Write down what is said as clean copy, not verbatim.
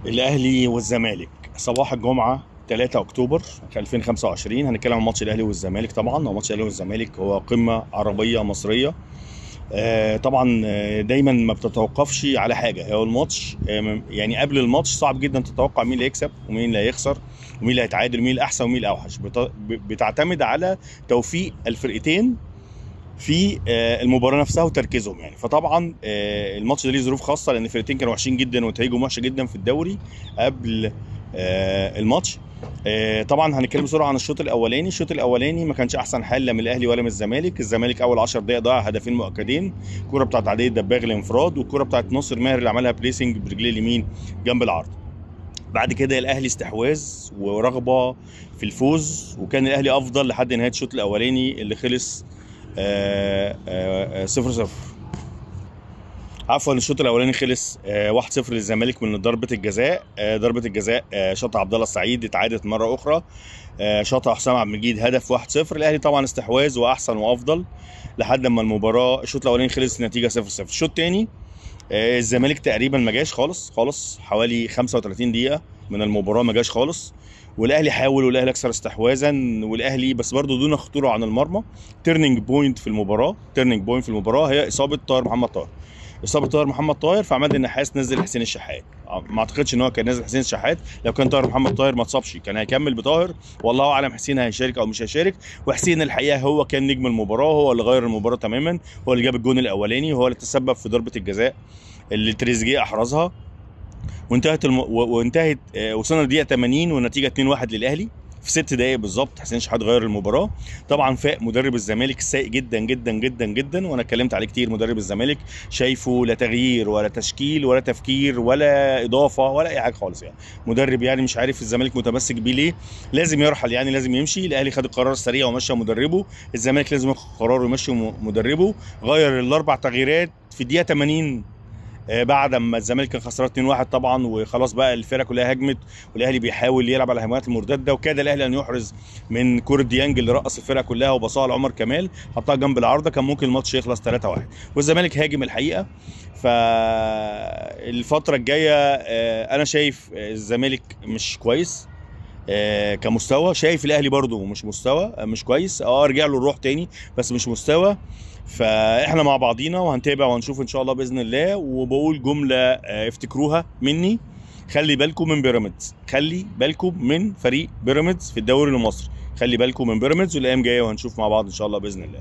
الاهلي والزمالك صباح الجمعه 3 اكتوبر 2025. هنتكلم عن ماتش الاهلي والزمالك. طبعا هو ماتش الاهلي والزمالك هو قمه عربيه مصريه. طبعا دايما ما بتتوقفش على حاجه. هو الماتش يعني قبل الماتش صعب جدا تتوقع مين اللي هيكسب ومين اللي هيخسر ومين اللي هيتعادل ومين الاحسن ومين الاوحش. بتعتمد على توفيق الفرقتين في المباراه نفسها وتركيزهم يعني. فطبعا الماتش ده ليه ظروف خاصه لان الفرقتين كانوا وحشين جدا ونتائجهم وحشه جدا في الدوري قبل الماتش. طبعا هنتكلم بسرعه عن الشوط الاولاني. الشوط الاولاني ما كانش احسن حال لا من الاهلي ولا من الزمالك. الزمالك اول 10 دقائق ضيع هدفين مؤكدين، الكوره بتاعت عدي الدباغ الانفراد والكوره بتاعت ناصر ماهر اللي عملها بليسنج برجليه اليمين جنب العرض. بعد كده الاهلي استحواذ ورغبه في الفوز، وكان الاهلي افضل لحد نهايه الشوط الاولاني اللي خلص 0-0. عفوا الشوط الاولاني خلص 1-0 للزمالك من ضربه الجزاء. ضربه الجزاء شاطها عبد الله السعيد، اتعادت مره اخرى شاطها حسام عبد المجيد، هدف 1-0. الاهلي طبعا استحواذ واحسن وافضل لحد ما المباراه الشوط الاولاني خلص نتيجه 0-0. الشوط الثاني الزمالك تقريبا ما جاش خالص حوالي 35 دقيقه من المباراه ما جاش خالص، والاهلي حاول والاهلي اكثر استحواذا، والاهلي بس برضه دون خطوره عن المرمى. تيرنينج بوينت في المباراه هي اصابه طاهر محمد طاهر. اصابه طاهر محمد طاهر، فعماد النحاس نزل حسين الشحات. ما اعتقدش ان هو كان نازل حسين الشحات. لو كان طاهر محمد طاهر ما اتصابش كان هيكمل بطاهر، والله اعلم حسين هيشارك او مش هيشارك. وحسين الحقيقه هو كان نجم المباراه، هو اللي غير المباراه تماما، هو اللي جاب الجون الاولاني، هو اللي تسبب في ضربه الجزاء اللي تريزيجيه احرزها. وانتهت وصلنا لدقيقه 80 والنتيجه 2-1 للاهلي في 6 دقائق بالظبط. حسين شحات غير المباراه. طبعا فاق مدرب الزمالك سيء جدا جدا جدا جدا، وانا اتكلمت عليه كتير. مدرب الزمالك شايفه لا تغيير ولا تشكيل ولا تفكير ولا اضافه ولا اي حاجه خالص يعني. مدرب يعني مش عارف الزمالك متمسك بيه ليه. لازم يرحل يعني، لازم يمشي. الاهلي خد القرار السريع ومشى مدربه، الزمالك لازم ياخد قرار ويمشي مدربه. غير الاربع تغييرات في الدقيقه 80 بعد ما الزمالك كان خسران 2-1 طبعا، وخلاص بقى الفرقه كلها هجمت والاهلي بيحاول يلعب على الهجمات المرتده، وكاد الاهلي ان يحرز من كوره ديانج اللي رقص الفرقه كلها وبصاها لعمر كمال حطها جنب العارضه. كان ممكن الماتش يخلص 3-1 والزمالك هاجم الحقيقه. فالفتره الجايه انا شايف الزمالك مش كويس كمستوى، شايف الاهلي برضو مش مستوى مش كويس. رجع له الروح تاني بس مش مستوى. فاحنا مع بعضينا وهنتابع وهنشوف ان شاء الله باذن الله. وبقول جمله افتكروها مني: خلي بالكم من بيراميدز، خلي بالكم من فريق بيراميدز في الدوري المصري، خلي بالكم من بيراميدز. والايام جايه وهنشوف مع بعض ان شاء الله باذن الله.